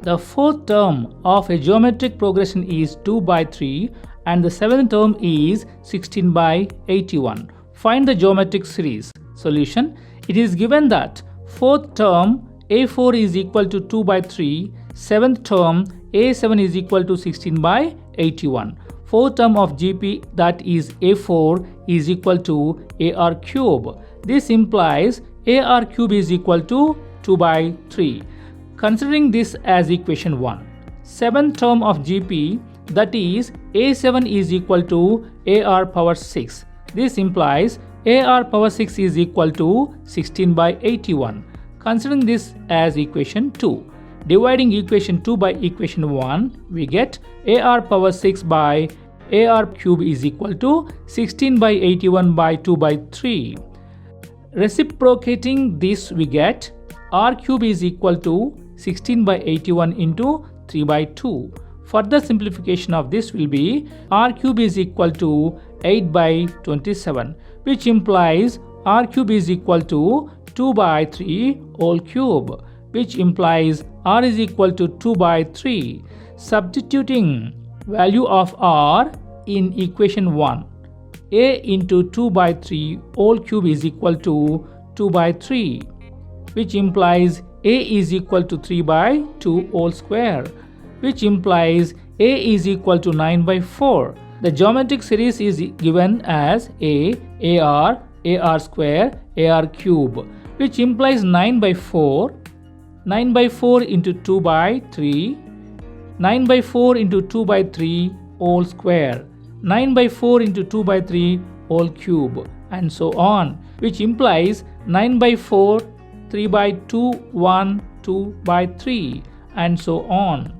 The fourth term of a geometric progression is 2 by 3 and the seventh term is 16 by 81. Find the geometric series. Solution: it is given that fourth term a4 is equal to 2 by 3, seventh term a7 is equal to 16 by 81. Fourth term of GP, that is a4, is equal to ar cube. This implies ar cube is equal to 2 by 3. Considering this as equation 1. Seventh term of GP, that is a7 is equal to ar power 6. This implies ar power 6 is equal to 16 by 81. Considering this as equation 2. Dividing equation 2 by equation 1, we get ar power 6 by ar cube is equal to 16 by 81 by 2 by 3. Reciprocating this, we get r cube is equal to 16 by 81 into 3 by 2. Further simplification of this will be r cube is equal to 8 by 27, which implies r cube is equal to 2 by 3 whole cube, which implies r is equal to 2 by 3. Substituting value of r in equation 1, a into 2 by 3 whole cube is equal to 2 by 3, which implies a is equal to 3 by 2 whole square, which implies a is equal to 9 by 4. The geometric series is given as ar square, ar cube, which implies 9 by 4, 9 by 4 into 2 by 3, 9 by 4 into 2 by 3 whole square, 9 by 4 into 2 by 3 whole cube, and so on, which implies 9 by 4, 3 by 2, 1, 2 by 3, and so on.